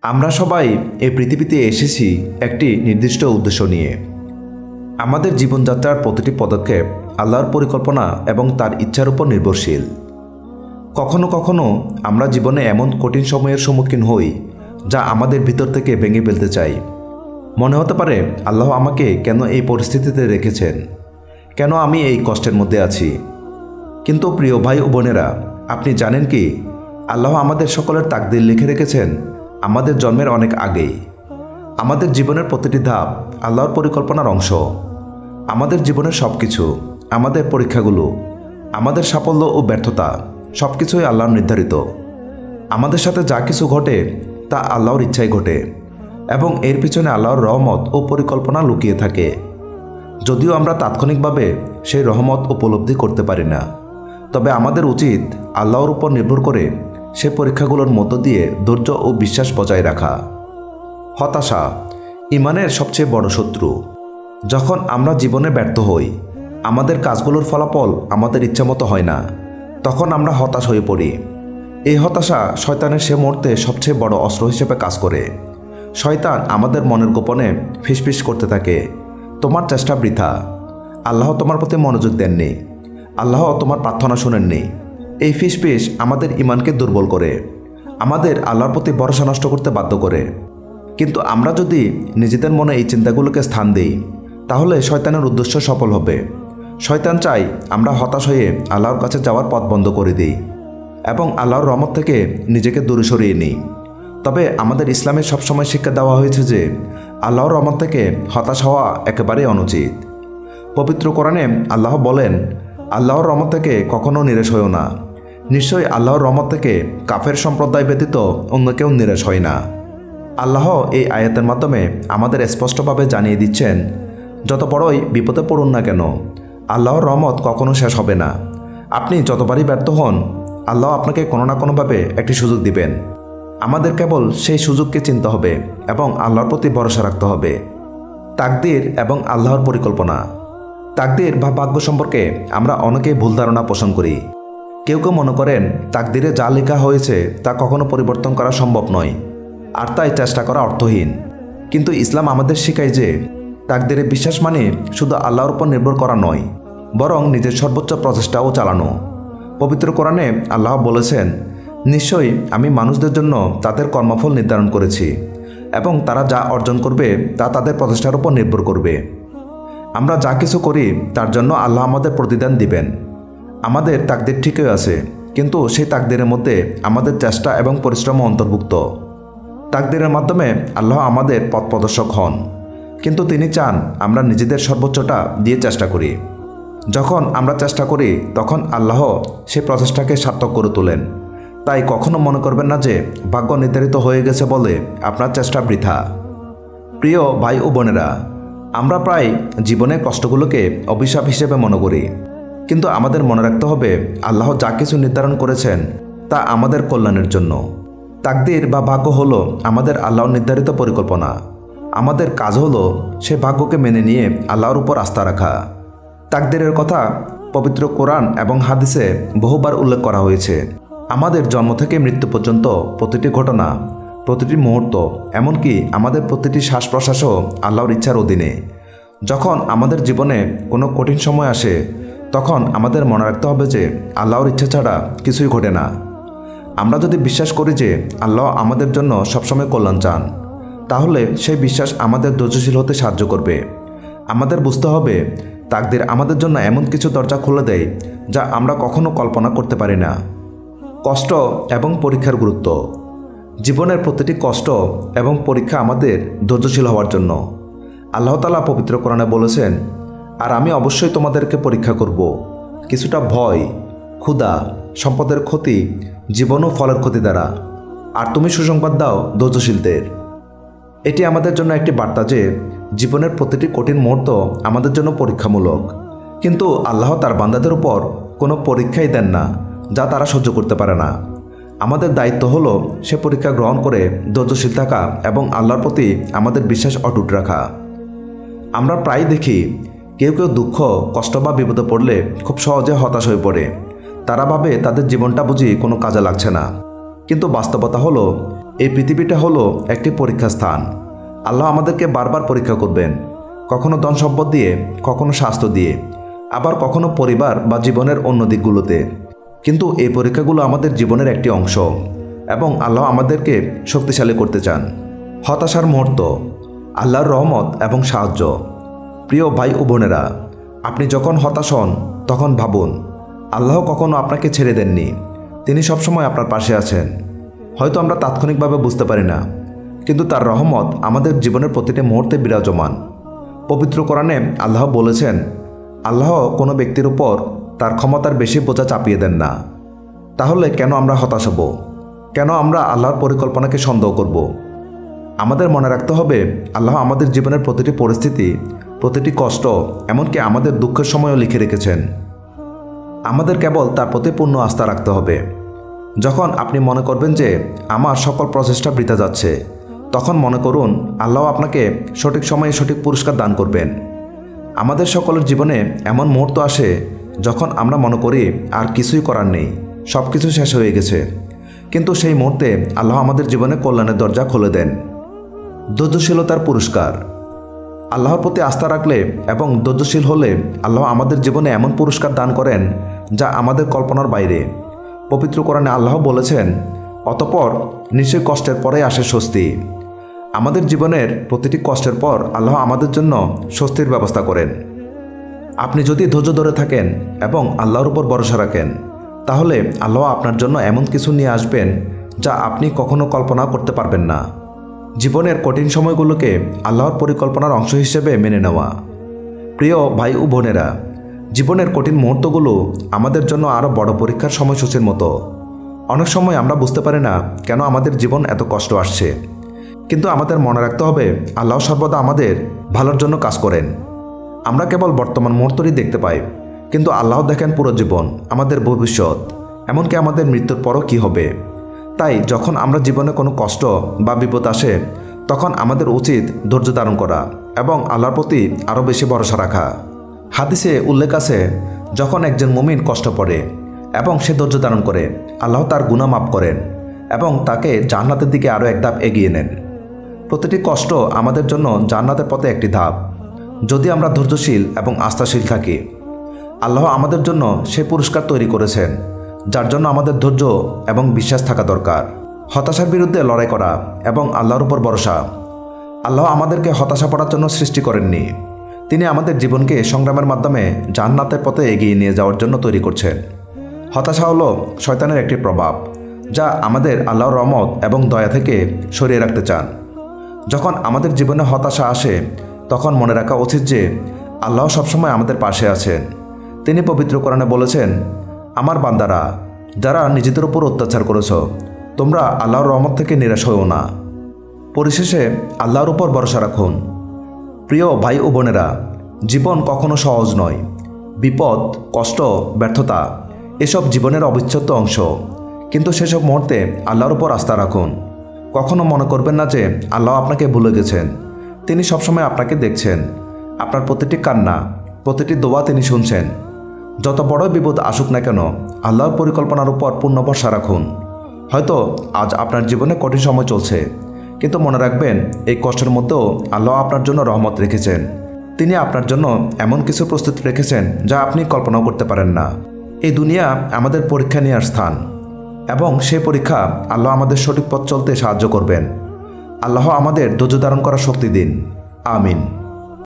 আমরা সবাই এই পৃথিবীতে এসেছি একটি নির্দিষ্ট উদ্দেশ্য নিয়ে। আমাদের জীবনযাত্রার প্রতিটি পদক্ষেপ আল্লাহর পরিকল্পনা এবং তার ইচ্ছার উপর নির্ভরশীল। কখনো কখনো আমরা জীবনে এমন কঠিন সময়ের সম্মুখীন হই যা আমাদের ভিতর থেকে ভেঙে ফেলতে চাই। মনে হতে পারে আল্লাহ আমাকে কেন এই পরিস্থিতিতে রেখেছেন, কেন আমি এই কষ্টের মধ্যে আছি। কিন্তু প্রিয় ভাই ও বোনেরা, আপনি জানেন কি, আল্লাহ আমাদের সকলের তাকদীর লিখে রেখেছেন আমাদের জন্মের অনেক আগেই। আমাদের জীবনের প্রতিটি ধাপ আল্লাহর পরিকল্পনার অংশ। আমাদের জীবনের সব কিছু, আমাদের পরীক্ষাগুলো, আমাদের সাফল্য ও ব্যর্থতা সব কিছুই আল্লাহর নির্ধারিত। আমাদের সাথে যা কিছু ঘটে তা আল্লাহর ইচ্ছায় ঘটে এবং এর পিছনে আল্লাহর রহমত ও পরিকল্পনা লুকিয়ে থাকে। যদিও আমরা তাৎক্ষণিকভাবে সেই রহমত উপলব্ধি করতে পারি না, তবে আমাদের উচিত আল্লাহর উপর নির্ভর করে সে পরীক্ষাগুলোর মধ্য দিয়ে ধৈর্য ও বিশ্বাস বজায় রাখা। হতাশা ঈমানের সবচেয়ে বড় শত্রু। যখন আমরা জীবনে ব্যর্থ হই, আমাদের কাজগুলোর ফলাফল আমাদের ইচ্ছামতো হয় না, তখন আমরা হতাশ হয়ে পড়ি। এই হতাশা শয়তানের সে মুহূর্তে সবচেয়ে বড় অস্ত্র হিসেবে কাজ করে। শয়তান আমাদের মনের গোপনে ফিসফিস করতে থাকে, তোমার চেষ্টা বৃথা, আল্লাহ তোমার প্রতি মনোযোগ দেননি, আল্লাহ তোমার প্রার্থনা শুনেননি। এই ফিসফিস আমাদের ঈমানকে দুর্বল করে, আমাদের আল্লাহর প্রতি ভরসা নষ্ট করতে বাধ্য করে। কিন্তু আমরা যদি নিজেদের মনে এই চিন্তাগুলোকে স্থান দিই, তাহলে শয়তানের উদ্দেশ্য সফল হবে। শয়তান চায় আমরা হতাশ হয়ে আল্লাহর কাছে যাওয়ার পথ বন্ধ করে দিই এবং আল্লাহর রহমত থেকে নিজেকে দূরে সরিয়ে নিই। তবে আমাদের ইসলামে সবসময় শিক্ষা দেওয়া হয়েছে যে আল্লাহর রহমত থেকে হতাশ হওয়া একেবারেই অনুচিত। পবিত্র কোরআনে আল্লাহ বলেন, আল্লাহর রহমত থেকে কখনো নিরাশ হইও না। নিশ্চয়ই আল্লাহর রহমত থেকে কাফের সম্প্রদায় ব্যতীত অন্য কেউ নিরাশ হয় না। আল্লাহ এই আয়াতের মাধ্যমে আমাদের স্পষ্টভাবে জানিয়ে দিচ্ছেন, যত বড়ই বিপদে পড়ুন না কেন, আল্লাহর রহমত কখনো শেষ হবে না। আপনি যতবারই ব্যর্থ হন, আল্লাহ আপনাকে কোনো না কোনোভাবে একটি সুযোগ দিবেন। আমাদের কেবল সেই সুযোগকে চিনতে হবে এবং আল্লাহর প্রতি ভরসা রাখতে হবে। তাকদীর এবং আল্লাহর পরিকল্পনা। তাকদীর বা ভাগ্য সম্পর্কে আমরা অনেকেই ভুল ধারণা পোষণ করি। কেউ কেউ মনে করেন তাকদীরে যা লেখা হয়েছে তা কখনো পরিবর্তন করা সম্ভব নয়, আর তাই চেষ্টা করা অর্থহীন। কিন্তু ইসলাম আমাদের শেখায় যে তাকদীরে বিশ্বাস মানে শুধু আল্লাহর উপর নির্ভর করা নয়, বরং নিজের সর্বোচ্চ প্রচেষ্টাও চালানো। পবিত্র কোরআনে আল্লাহ বলেছেন, নিশ্চয়ই আমি মানুষদের জন্য তাদের কর্মফল নির্ধারণ করেছি এবং তারা যা অর্জন করবে তা তাদের প্রচেষ্টার উপর নির্ভর করবে। আমরা যা কিছু করি তার জন্য আল্লাহ আমাদের প্রতিদান দিবেন। আমাদের তাকদীর ঠিকই আছে, কিন্তু সেই তাকদীরের মধ্যে আমাদের চেষ্টা এবং পরিশ্রমও অন্তর্ভুক্ত। তাকদীরের মাধ্যমে আল্লাহ আমাদের পথ প্রদর্শক হন, কিন্তু তিনি চান আমরা নিজেদের সর্বোচ্চটা দিয়ে চেষ্টা করি। যখন আমরা চেষ্টা করি তখন আল্লাহ সেই প্রচেষ্টাকে সার্থক করে তোলেন। তাই কখনো মনে করবেন না যে ভাগ্য নির্ধারিত হয়ে গেছে বলে আপনার চেষ্টা বৃথা। প্রিয় ভাই ও বোনেরা, আমরা প্রায় জীবনের কষ্টগুলোকে অভিশাপ হিসেবে মনে করি, কিন্তু আমাদের মনে রাখতে হবে আল্লাহ যা কিছু নির্ধারণ করেছেন তা আমাদের কল্যাণের জন্য। তাকদীর বা ভাগ্য হলো আমাদের আল্লাহর নির্ধারিত পরিকল্পনা। আমাদের কাজ হলো সে ভাগ্যকে মেনে নিয়ে আল্লাহর উপর আস্থা রাখা। তাকদীরের কথা পবিত্র কোরআন এবং হাদিসে বহুবার উল্লেখ করা হয়েছে। আমাদের জন্ম থেকে মৃত্যু পর্যন্ত প্রতিটি ঘটনা, প্রতিটি মুহূর্ত, এমনকি আমাদের প্রতিটি শ্বাস প্রশ্বাসও আল্লাহর ইচ্ছার অধীনে। যখন আমাদের জীবনে কোনো কঠিন সময় আসে, তখন আমাদের মনে রাখতে হবে যে আল্লাহর ইচ্ছা ছাড়া কিছুই ঘটে না। আমরা যদি বিশ্বাস করি যে আল্লাহ আমাদের জন্য সবসময় কল্যাণ চান, তাহলে সেই বিশ্বাস আমাদের ধৈর্যশীল হতে সাহায্য করবে। আমাদের বুঝতে হবে তাকদীর আমাদের জন্য এমন কিছু দরজা খুলে দেয় যা আমরা কখনো কল্পনা করতে পারি না। কষ্ট এবং পরীক্ষার গুরুত্ব। জীবনের প্রতিটি কষ্ট এবং পরীক্ষা আমাদের ধৈর্যশীল হওয়ার জন্য। আল্লাহ তাআলা পবিত্র কোরআনে বলেছেন, আর আমি অবশ্যই তোমাদেরকে পরীক্ষা করব কিছুটা ভয়, ক্ষুধা, সম্পদের ক্ষতি, জীবন ও ফলের ক্ষতি দ্বারা, আর তুমি সুসংবাদ দাও ধৈর্যশীলদের। এটি আমাদের জন্য একটি বার্তা যে জীবনের প্রতিটি কঠিন মুহূর্ত আমাদের জন্য পরীক্ষামূলক, কিন্তু আল্লাহ তার বান্দাদের উপর কোনো পরীক্ষাই দেন না যা তারা সহ্য করতে পারে না। আমাদের দায়িত্ব হলো সে পরীক্ষা গ্রহণ করে ধৈর্যশীল থাকা এবং আল্লাহর প্রতি আমাদের বিশ্বাস অটুট রাখা। আমরা প্রায় দেখি কেউ কেউ দুঃখ, কষ্ট বা বিপদে পড়লে খুব সহজে হতাশ হয়ে পড়ে। তারা ভাবে তাদের জীবনটা বুঝি কোনো কাজে লাগছে না, কিন্তু বাস্তবতা হলো এই পৃথিবীটা হলো একটি পরীক্ষা স্থান। আল্লাহ আমাদেরকে বারবার পরীক্ষা করবেন, কখনো ধন সম্পদ দিয়ে, কখনো স্বাস্থ্য দিয়ে, আবার কখনো পরিবার বা জীবনের অন্য দিকগুলোতে। কিন্তু এই পরীক্ষাগুলো আমাদের জীবনের একটি অংশ এবং আল্লাহ আমাদেরকে শক্তিশালী করতে চান। হতাশার মুহূর্ত, আল্লাহর রহমত এবং সাহায্য। প্রিয় ভাই ও বোনেরা, আপনি যখন হতাশ হন তখন ভাবুন, আল্লাহ কখনো আপনাকে ছেড়ে দেননি। তিনি সবসময় আপনার পাশে আছেন। হয়তো আমরা তাৎক্ষণিকভাবে বুঝতে পারি না, কিন্তু তার রহমত আমাদের জীবনের প্রতিটি মুহূর্তে বিরাজমান। পবিত্র কোরআনে আল্লাহ বলেছেন, আল্লাহ কোনো ব্যক্তির উপর তার ক্ষমতার বেশি বোঝা চাপিয়ে দেন না। তাহলে কেন আমরা হতাশ হব? কেন আমরা আল্লাহর পরিকল্পনাকে সন্দেহ করব? আমাদের মনে রাখতে হবে, আল্লাহ আমাদের জীবনের প্রতিটি পরিস্থিতি, প্রতিটি কষ্ট, এমনকি আমাদের দুঃখের সময়ও লিখে রেখেছেন। আমাদের কেবল তার প্রতি পূর্ণ আস্থা রাখতে হবে। যখন আপনি মনে করবেন যে আমার সকল প্রচেষ্টা বৃথা যাচ্ছে, তখন মনে করুন আল্লাহ আপনাকে সঠিক সময়ে সঠিক পুরস্কার দান করবেন। আমাদের সকলের জীবনে এমন মুহূর্ত আসে যখন আমরা মনে করি আর কিছুই করার নেই, সব কিছু শেষ হয়ে গেছে। কিন্তু সেই মুহূর্তে আল্লাহ আমাদের জীবনে কল্যাণের দরজা খুলে দেন। ধৈর্যশীলতার পুরস্কার। আল্লাহর প্রতি আস্থা রাখলে এবং ধৈর্যশীল হলে আল্লাহ আমাদের জীবনে এমন পুরস্কার দান করেন যা আমাদের কল্পনার বাইরে। পবিত্র কোরআনে আল্লাহ বলেছেন, অতঃপর নিশ্চয়ই কষ্টের পরে আসে স্বস্তি। আমাদের জীবনের প্রতিটি কষ্টের পর আল্লাহ আমাদের জন্য স্বস্তির ব্যবস্থা করেন। আপনি যদি ধৈর্য ধরে থাকেন এবং আল্লাহর উপর ভরসা রাখেন, তাহলে আল্লাহ আপনার জন্য এমন কিছু নিয়ে আসবেন যা আপনি কখনো কল্পনা করতে পারবেন না। জীবনের কঠিন সময়গুলোকে আল্লাহর পরিকল্পনার অংশ হিসেবে মেনে নেওয়া। প্রিয় ভাই ও বোনেরা, জীবনের কঠিন মুহূর্তগুলো আমাদের জন্য আরও বড় পরীক্ষার সময়সূচির মতো। অনেক সময় আমরা বুঝতে পারি না কেন আমাদের জীবন এত কষ্ট আসছে, কিন্তু আমাদের মনে রাখতে হবে আল্লাহ সর্বদা আমাদের ভালোর জন্য কাজ করেন। আমরা কেবল বর্তমান মুহূর্তই দেখতে পাই, কিন্তু আল্লাহ দেখেন পুরো জীবন, আমাদের ভবিষ্যৎ, এমনকি আমাদের মৃত্যুর পরও কী হবে। তাই যখন আমরা জীবনে কোনো কষ্ট বা বিপদ আসে, তখন আমাদের উচিত ধৈর্য ধারণ করা এবং আল্লাহর প্রতি আরও বেশি ভরসা রাখা। হাদিসে উল্লেখ আছে, যখন একজন মুমিন কষ্ট পড়ে এবং সে ধৈর্য ধারণ করে, আল্লাহ তার গুনাহ মাফ করেন এবং তাকে জান্নাতের দিকে আরও এক ধাপ এগিয়ে নেন। প্রতিটি কষ্ট আমাদের জন্য জান্নাতের পথে একটি ধাপ, যদি আমরা ধৈর্যশীল এবং আস্থাশীল থাকি। আল্লাহ আমাদের জন্য সেই পুরস্কার তৈরি করেছেন, যার জন্য আমাদের ধৈর্য এবং বিশ্বাস থাকা দরকার। হতাশার বিরুদ্ধে লড়াই করা এবং আল্লাহর উপর ভরসা। আল্লাহ আমাদেরকে হতাশা পড়ার জন্য সৃষ্টি করেননি। তিনি আমাদের জীবনকে সংগ্রামের মাধ্যমে জান্নাতের পথে এগিয়ে নিয়ে যাওয়ার জন্য তৈরি করছেন। হতাশা হলো শয়তানের একটি প্রভাব, যা আমাদের আল্লাহর রহমত এবং দয়া থেকে সরিয়ে রাখতে চান। যখন আমাদের জীবনে হতাশা আসে, তখন মনে রাখা উচিত যে আল্লাহ সবসময় আমাদের পাশে আছেন। তিনি পবিত্র কোরআনে বলেছেন, আমার বান্দারা, যারা নিজেদের উপর অত্যাচার করেছ, তোমরা আল্লাহর রহমত থেকে নিরাশ হও না। পরিশেষে আল্লাহর উপর ভরসা রাখুন। প্রিয় ভাই ও বোনেরা, জীবন কখনো সহজ নয়। বিপদ, কষ্ট, ব্যর্থতা এসব জীবনের অবিচ্ছেদ্য অংশ। কিন্তু সেসব মুহূর্তে আল্লাহর উপর আস্থা রাখুন। কখনো মনে করবেন না যে আল্লাহ আপনাকে ভুলে গেছেন। তিনি সবসময় আপনাকে দেখছেন। আপনার প্রতিটি কান্না, প্রতিটি দোয়া তিনি শুনছেন। যত বড় বিপদ আসুক না কেন, আল্লাহর পরিকল্পনার উপর পূর্ণ ভরসা রাখুন। হয়তো আজ আপনার জীবনে কঠিন সময় চলছে, কিন্তু মনে রাখবেন এই কষ্টের মধ্যেও আল্লাহ আপনার জন্য রহমত রেখেছেন। তিনি আপনার জন্য এমন কিছু প্রস্তুতি রেখেছেন যা আপনি কল্পনাও করতে পারেন না। এই দুনিয়া আমাদের পরীক্ষা নেওয়ার স্থান, এবং সেই পরীক্ষা আল্লাহ আমাদের সঠিক পথ চলতে সাহায্য করবেন। আল্লাহ আমাদের ধৈর্য ধারণ করার শক্তি দিন। আমিন।